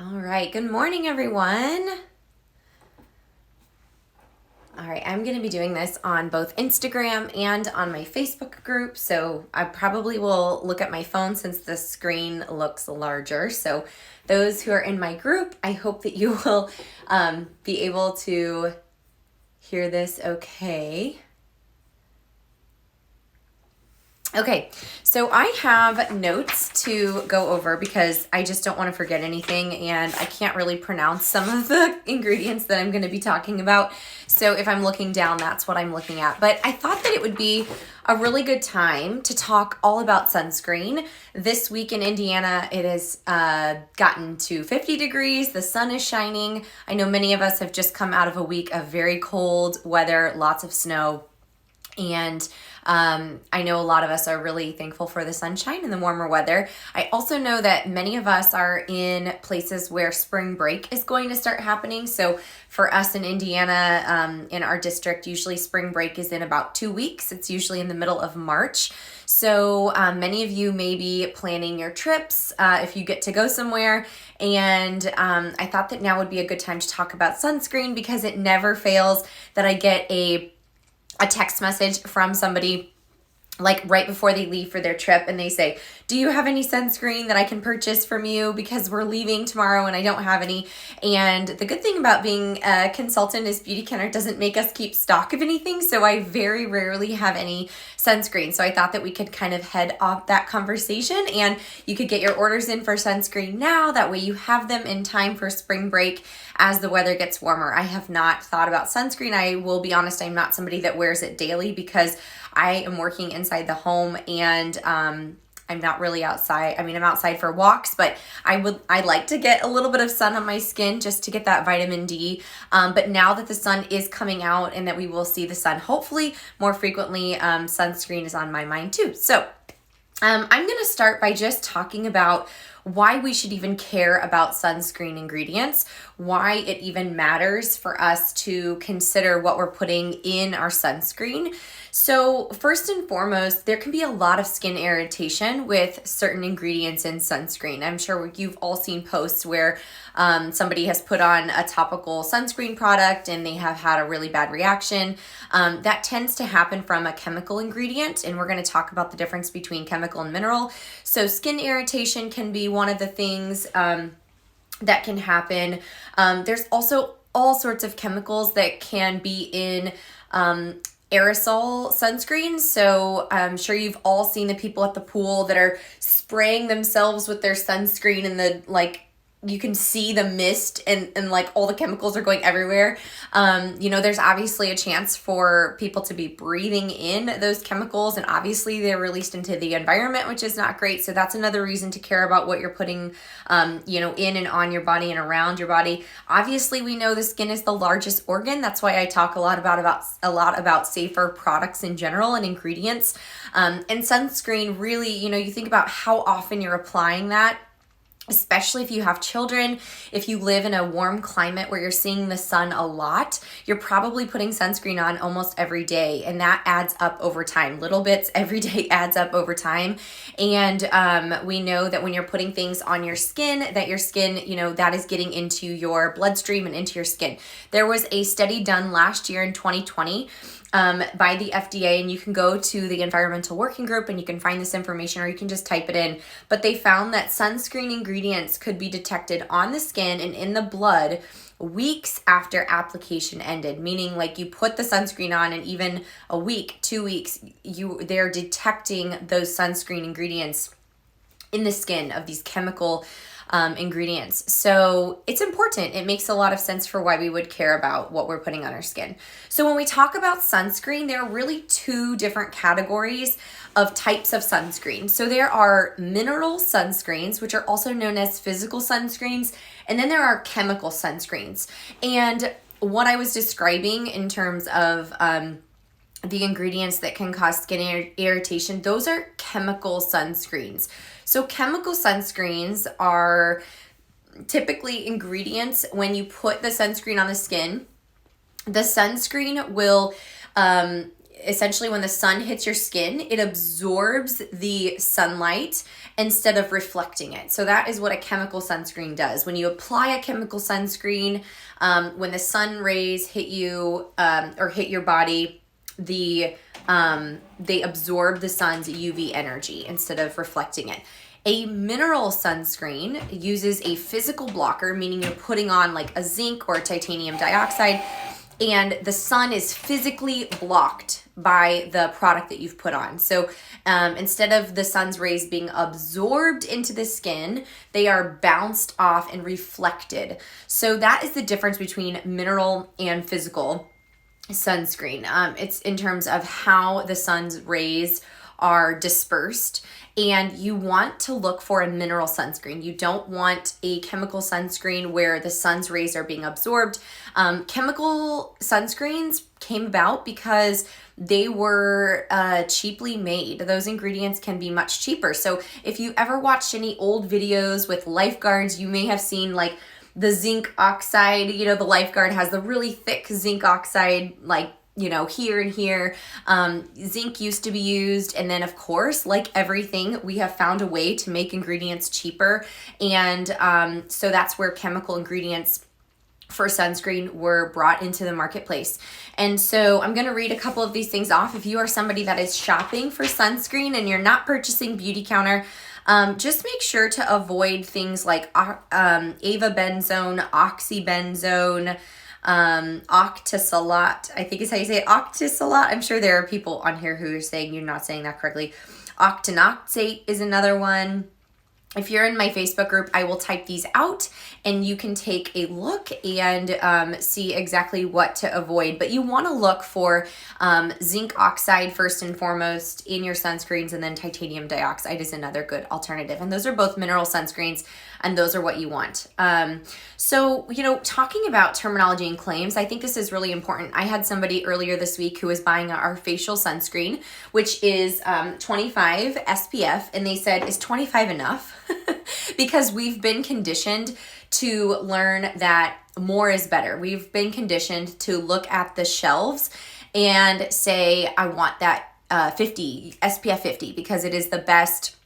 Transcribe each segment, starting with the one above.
All right, good morning, everyone. All right, I'm going to be doing this on both Instagram and on my Facebook group, so I probably will look at my phone since the screen looks larger. So those who are in my group, I hope that you will be able to hear this okay. Okay, so I have notes to go over because I just don't want to forget anything, and I can't really pronounce some of the ingredients that I'm going to be talking about. So if I'm looking down, that's what I'm looking at. But I thought that it would be a really good time to talk all about sunscreen. This week in Indiana, it has gotten to 50 degrees. The sun is shining. I know many of us have just come out of a week of very cold weather, lots of snow. And I know a lot of us are really thankful for the sunshine and the warmer weather. I also know that many of us are in places where spring break is going to start happening. So for us in Indiana, in our district, usually spring break is in about 2 weeks. It's usually in the middle of March. So many of you may be planning your trips if you get to go somewhere. And I thought that now would be a good time to talk about sunscreen because it never fails that I get a text message from somebody like right before they leave for their trip, and they say, do you have any sunscreen that I can purchase from you because we're leaving tomorrow and I don't have any? And the good thing about being a consultant is Beautycounter doesn't make us keep stock of anything, so I very rarely have any sunscreen. So I thought that we could kind of head off that conversation, and you could get your orders in for sunscreen now. That way you have them in time for spring break as the weather gets warmer. I have not thought about sunscreen. I will be honest, I'm not somebody that wears it daily because I am working inside the home, and I'm not really outside. I mean, I'm outside for walks, but I like to get a little bit of sun on my skin just to get that vitamin D. But now that the sun is coming out and that we will see the sun hopefully more frequently, sunscreen is on my mind too. So I'm going to start by just talking about why we should even care about sunscreen ingredients, why it even matters for us to consider what we're putting in our sunscreen. So first and foremost, there can be a lot of skin irritation with certain ingredients in sunscreen. I'm sure you've all seen posts where somebody has put on a topical sunscreen product and they have had a really bad reaction. That tends to happen from a chemical ingredient, and we're going to talk about the difference between chemical and mineral. So skin irritation can be one of the things that can happen. There's also all sorts of chemicals that can be in aerosol sunscreen. So I'm sure you've all seen the people at the pool that are spraying themselves with their sunscreen, and you can see the mist and like all the chemicals are going everywhere. There's obviously a chance for people to be breathing in those chemicals, and obviously they're released into the environment, which is not great. So that's another reason to care about what you're putting, in and on your body and around your body. Obviously, we know the skin is the largest organ. That's why I talk a lot about safer products in general and ingredients. And sunscreen really, you think about how often you're applying that. Especially if you have children, if you live in a warm climate where you're seeing the sun a lot, you're probably putting sunscreen on almost every day, and that adds up over time. Little bits every day adds up over time. And we know that when you're putting things on your skin, that your skin, that is getting into your bloodstream and into your skin. There was a study done last year in 2020 by the FDA, and you can go to the Environmental Working Group and you can find this information, or you can just type it in. But they found that sunscreen ingredients could be detected on the skin and in the blood weeks after application ended, meaning like you put the sunscreen on and even a week, 2 weeks, they're detecting those sunscreen ingredients in the skin of these chemical ingredients. So it's important. It makes a lot of sense for why we would care about what we're putting on our skin. So when we talk about sunscreen, there are really two different categories of types of sunscreen. So there are mineral sunscreens, which are also known as physical sunscreens, and then there are chemical sunscreens. And what I was describing in terms of the ingredients that can cause skin irritation, those are chemical sunscreens. So chemical sunscreens are typically ingredients when you put the sunscreen on the skin. The sunscreen will essentially when the sun hits your skin, it absorbs the sunlight instead of reflecting it. So that is what a chemical sunscreen does. When you apply a chemical sunscreen, when the sun rays hit you or hit your body, they absorb the sun's UV energy instead of reflecting it. A mineral sunscreen uses a physical blocker, meaning you're putting on like a zinc or titanium dioxide, and the sun is physically blocked by the product that you've put on. So instead of the sun's rays being absorbed into the skin, they are bounced off and reflected. So that is the difference between mineral and physical sunscreen. It's in terms of how the sun's rays are dispersed, and you want to look for a mineral sunscreen. You don't want a chemical sunscreen where the sun's rays are being absorbed. Chemical sunscreens came about because they were cheaply made. Those ingredients can be much cheaper. So if you ever watched any old videos with lifeguards, you may have seen like the zinc oxide, the lifeguard has the really thick zinc oxide, like, here and here. Zinc used to be used. And then of course, like everything, we have found a way to make ingredients cheaper. And so that's where chemical ingredients for sunscreen were brought into the marketplace. And so I'm going to read a couple of these things off. If you are somebody that is shopping for sunscreen and you're not purchasing Beauty Counter, just make sure to avoid things like avobenzone, oxybenzone, octisalat, I think is how you say it, octisalat. I'm sure there are people on here who are saying you're not saying that correctly. Octinoxate is another one. If you're in my Facebook group, I will type these out and you can take a look and see exactly what to avoid. But you want to look for zinc oxide first and foremost in your sunscreens, and then titanium dioxide is another good alternative. And those are both mineral sunscreens, and those are what you want. So, talking about terminology and claims, I think this is really important. I had somebody earlier this week who was buying our facial sunscreen, which is 25 SPF, and they said, is 25 enough? Because we've been conditioned to learn that more is better. We've been conditioned to look at the shelves and say, I want that 50, SPF 50, because it is the best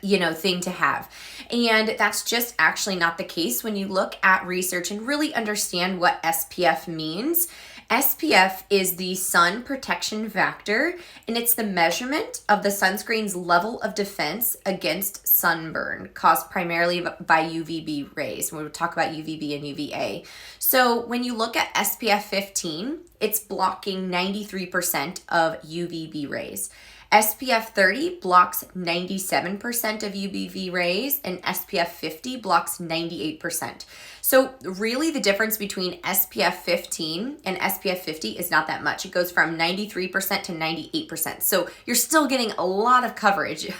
thing to have. And that's just actually not the case when you look at research and really understand what SPF means. SPF is the sun protection factor, and it's the measurement of the sunscreen's level of defense against sunburn caused primarily by UVB rays. We'll talk about UVB and UVA. So when you look at SPF 15, it's blocking 93% of UVB rays. SPF 30 blocks 97% of UVB rays, and SPF 50 blocks 98%. So really the difference between SPF 15 and SPF 50 is not that much. It goes from 93% to 98%. So you're still getting a lot of coverage.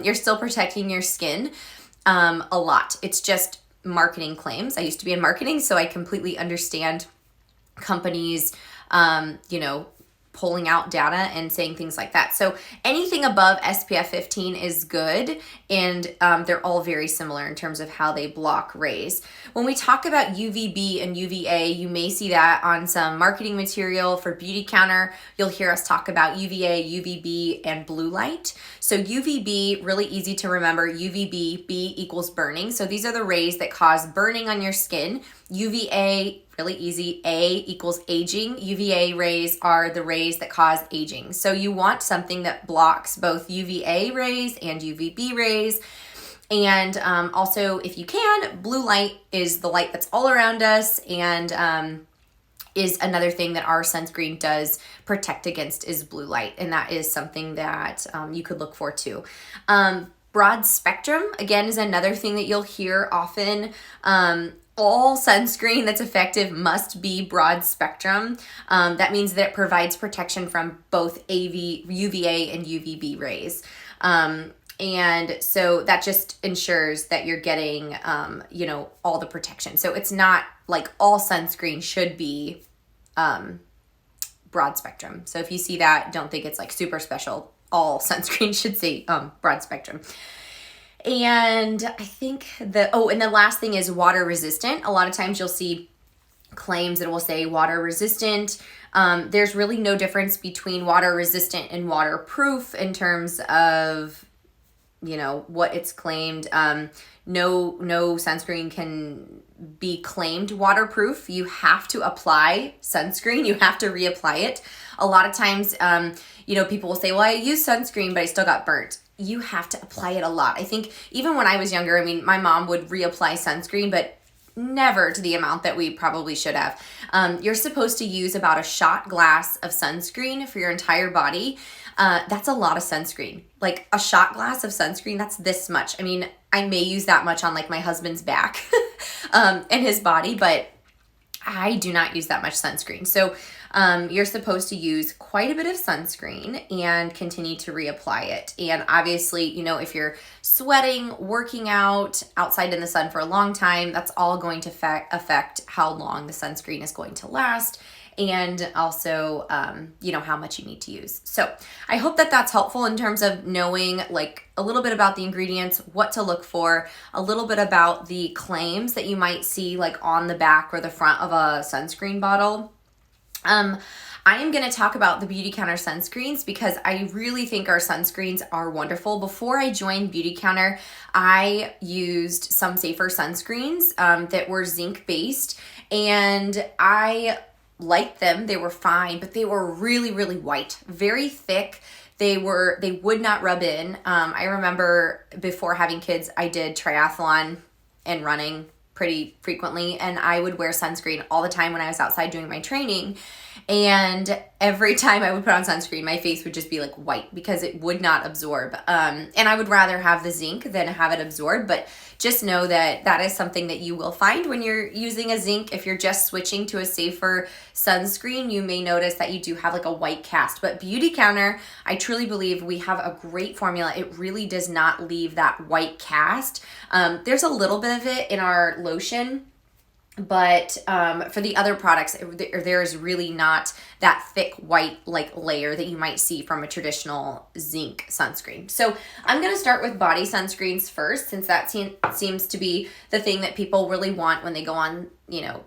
You're still protecting your skin a lot. It's just marketing claims. I used to be in marketing, so I completely understand companies, pulling out data and saying things like that. So anything above SPF 15 is good, and they're all very similar in terms of how they block rays. When we talk about UVB and UVA, you may see that on some marketing material for Beauty Counter. You'll hear us talk about UVA, UVB, and blue light. So UVB, really easy to remember, UVB, B equals burning. So these are the rays that cause burning on your skin. UVA, really easy, A equals aging. UVA rays are the rays that cause aging. So you want something that blocks both UVA rays and UVB rays. And also, if you can, blue light is the light that's all around us, and is another thing that our sunscreen does protect against is blue light. And that is something that you could look for too. Broad spectrum, again, is another thing that you'll hear often. All sunscreen that's effective must be broad spectrum. That means that it provides protection from both UVA and UVB rays. And so that just ensures that you're getting, all the protection. So it's not like all sunscreen should be broad spectrum. So if you see that, don't think it's like super special. All sunscreen should say broad spectrum. And I think and the last thing is water resistant. A lot of times you'll see claims that will say water resistant. There's really no difference between water resistant and waterproof in terms of, you know, what it's claimed. No sunscreen can be claimed waterproof. You have to apply sunscreen. You have to reapply it. A lot of times, you know, people will say, well, I use sunscreen, but I still got burnt. You have to apply it a lot. I think even when I was younger, I mean, my mom would reapply sunscreen, but never to the amount that we probably should have. You're supposed to use about a shot glass of sunscreen for your entire body. That's a lot of sunscreen. Like a shot glass of sunscreen, that's this much. I mean, I may use that much on like my husband's back and his body, but I do not use that much sunscreen. So you're supposed to use quite a bit of sunscreen and continue to reapply it. And obviously, you know, if you're sweating, working out outside in the sun for a long time, that's all going to affect how long the sunscreen is going to last, and also, you know, how much you need to use. So I hope that that's helpful in terms of knowing like a little bit about the ingredients, what to look for, a little bit about the claims that you might see like on the back or the front of a sunscreen bottle. I am going to talk about the Beautycounter sunscreens because I really think our sunscreens are wonderful. Before I joined Beautycounter, I used some safer sunscreens that were zinc based, and I liked them. They were fine, but they were really, really white, very thick. They would not rub in. I remember before having kids, I did triathlon and running pretty frequently, and I would wear sunscreen all the time when I was outside doing my training. And every time I would put on sunscreen, my face would just be like white because it would not absorb. And I would rather have the zinc than have it absorb. But just know that that is something that you will find when you're using a zinc. If you're just switching to a safer sunscreen, you may notice that you do have like a white cast. But Beautycounter, I truly believe we have a great formula. It really does not leave that white cast. There's a little bit of it in our lotion, but for the other products, there is really not that thick white like layer that you might see from a traditional zinc sunscreen. So I'm going to start with body sunscreens first, since that seems to be the thing that people really want when they go on, you know,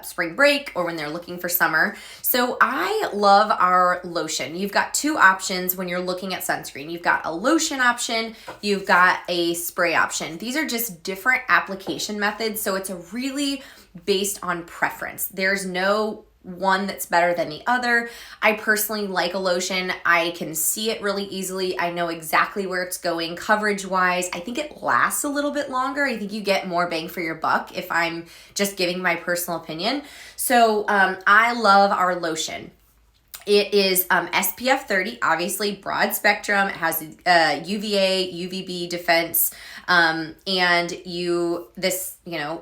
spring break or when they're looking for summer. So I love our lotion. You've got two options when you're looking at sunscreen. You've got a lotion option, you've got a spray option. These are just different application methods, so it's a really based on preference. There's no one that's better than the other. I personally like a lotion. I can see it really easily. I know exactly where it's going coverage wise. I think it lasts a little bit longer. I think you get more bang for your buck if I'm just giving my personal opinion. So I love our lotion. It is SPF 30, obviously broad spectrum. It has UVA, UVB defense, and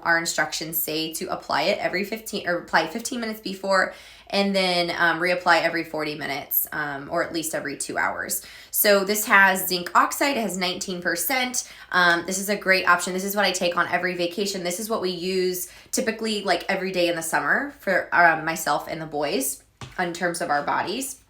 our instructions say to apply it apply 15 minutes before, and then reapply every 40 minutes, or at least every 2 hours. So this has zinc oxide. It has 19%. This is a great option. This is what I take on every vacation. This is what we use typically like every day in the summer for myself and the boys in terms of our bodies.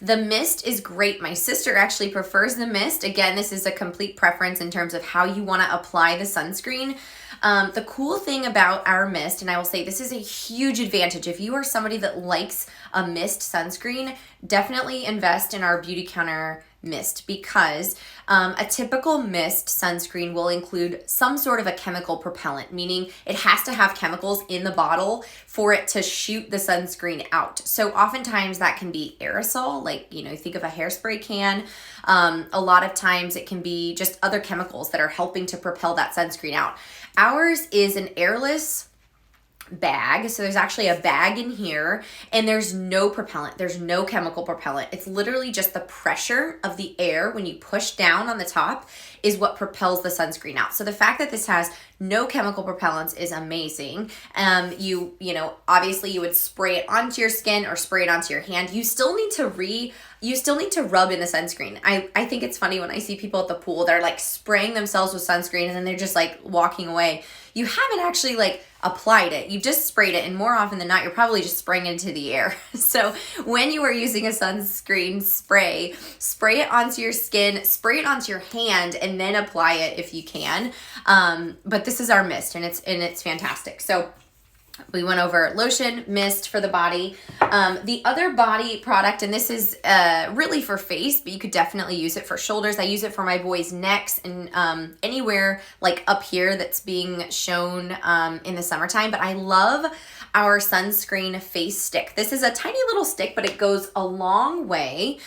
The mist is great. My sister actually prefers the mist. Again, this is a complete preference in terms of how you want to apply the sunscreen. The cool thing about our mist, and I will say this is a huge advantage, if you are somebody that likes a mist sunscreen, definitely invest in our Beautycounter mist, because a typical mist sunscreen will include some sort of a chemical propellant, meaning it has to have chemicals in the bottle for it to shoot the sunscreen out. So oftentimes that can be aerosol, like, you know, think of a hairspray can. A lot of times it can be just other chemicals that are helping to propel that sunscreen out. Ours is an airless bag. So there's actually a bag in here, and there's no propellant. There's no chemical propellant. It's literally just the pressure of the air when you push down on the top is what propels the sunscreen out. So the fact that this has no chemical propellants is amazing. You know, obviously you would spray it onto your skin or spray it onto your hand. You still need to rub in the sunscreen. I think it's funny when I see people at the pool that are like spraying themselves with sunscreen and then they're just like walking away. You haven't actually like applied it. You've just sprayed it, and more often than not, you're probably just spraying it into the air. So when you are using a sunscreen spray it onto your skin, spray it onto your hand, and then apply it if you can. But this is our mist, and it's fantastic. So We went over lotion, mist for the body. The other body product, and this is really for face, but you could definitely use it for shoulders. I use it for my boys' necks and anywhere like up here that's being shown in the summertime. But I love our Sunscreen face stick. This is a tiny little stick, but it goes a long way.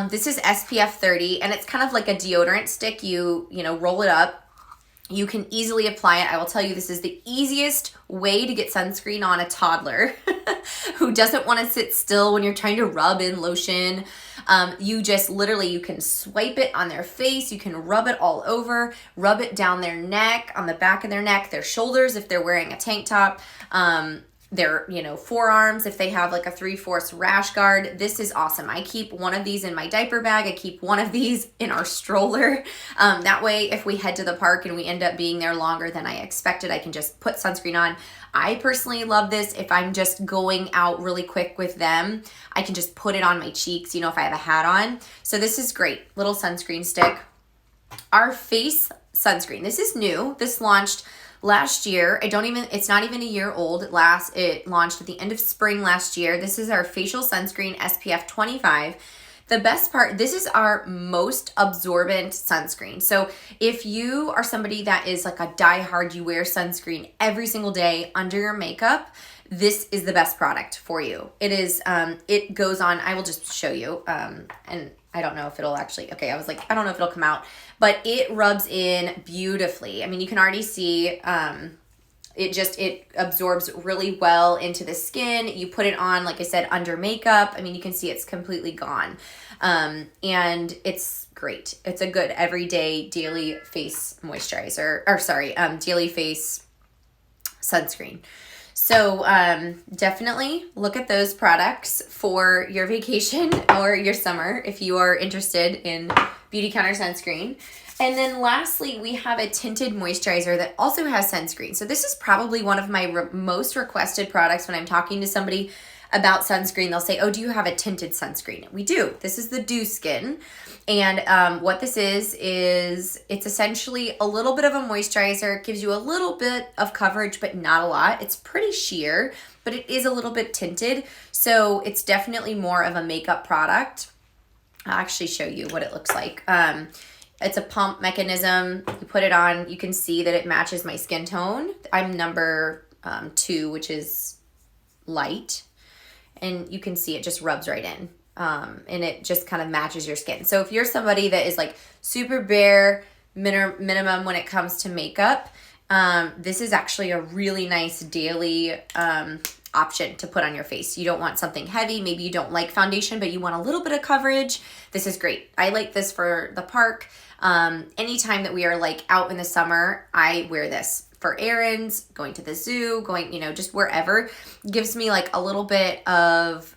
This is SPF 30, and it's kind of like a deodorant stick. You know, roll it up. You can easily apply it. I will tell you, this is the easiest way to get sunscreen on a toddler who doesn't want to sit still when you're trying to rub in lotion. You just literally, you can swipe it on their face. You can rub it all over, rub it down their neck, on the back of their neck, their shoulders if they're wearing a tank top, their, you know, forearms if they have like a 3/4 rash guard. This is awesome. I keep one of these in my diaper bag. I keep one of these in our stroller. That way, if we head to the park and we end up being there longer than I expected, I can just put sunscreen on. I personally love this. If I'm just going out really quick with them, I can just put it on my cheeks, you know, if I have a hat on. So this is great. Little sunscreen stick. Our face sunscreen. This is new. This launched last year. It's not even a year old. It launched at the end of spring last year. This is our facial sunscreen SPF 25. The best part, this is our most absorbent sunscreen. So if you are somebody that is like a diehard, you wear sunscreen every single day under your makeup, this is the best product for you. It is, it goes on, I will just show you, and I don't know if it'll actually, okay, I was like, I don't know if it'll come out, but it rubs in beautifully. I mean, you can already see, it absorbs really well into the skin. You put it on, like I said, under makeup. I mean, you can see it's completely gone. And it's great. It's a good everyday daily face moisturizer, or sorry, daily face sunscreen. So definitely look at those products for your vacation or your summer if you are interested in Beauty Counter sunscreen. And then lastly, we have a tinted moisturizer that also has sunscreen. So this is probably one of my most requested products when I'm talking to somebody about sunscreen. They'll say, oh, do you have a tinted sunscreen? We do. This is the Dew Skin. And what this is it's essentially a little bit of a moisturizer. It gives you a little bit of coverage, but not a lot. It's pretty sheer, but it is a little bit tinted. So it's definitely more of a makeup product. I'll actually show you what it looks like. It's a pump mechanism. You put it on, you can see that it matches my skin tone. I'm number 2, which is light. And you can see it just rubs right in. And it just kind of matches your skin. So if you're somebody that is like super bare minimum when it comes to makeup, this is actually a really nice daily option to put on your face. You don't want something heavy. Maybe you don't like foundation, but you want a little bit of coverage. This is great. I like this for the park. Anytime that we are like out in the summer, I wear this for errands, going to the zoo, going, you know, just wherever. Gives me like a little bit of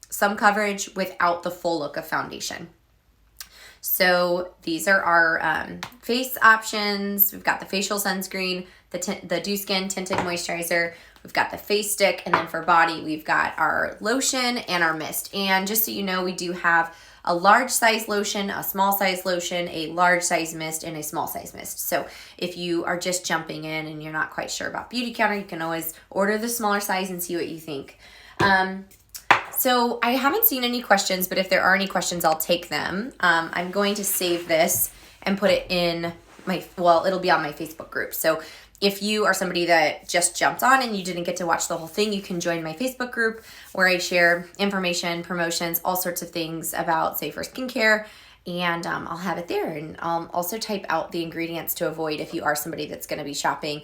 some coverage without the full look of foundation. So these are our face options. We've got the facial sunscreen, the Dew Skin tinted moisturizer. We've got the face stick, and then for body, we've got our lotion and our mist. And just so you know, we do have a large size lotion, a small size lotion, a large size mist, and a small size mist. So if you are just jumping in and you're not quite sure about Beauty Counter, you can always order the smaller size and see what you think. So I haven't seen any questions, but if there are any questions, I'll take them. I'm going to save this and put it in it'll be on my Facebook group. So if you are somebody that just jumped on and you didn't get to watch the whole thing, you can join my Facebook group where I share information, promotions, all sorts of things about safer skincare. And I'll have it there. And I'll also type out the ingredients to avoid if you are somebody that's going to be shopping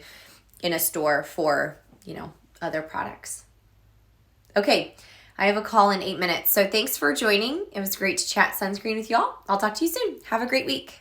in a store for, you know, other products. Okay, I have a call in 8 minutes. So thanks for joining. It was great to chat sunscreen with y'all. I'll talk to you soon. Have a great week.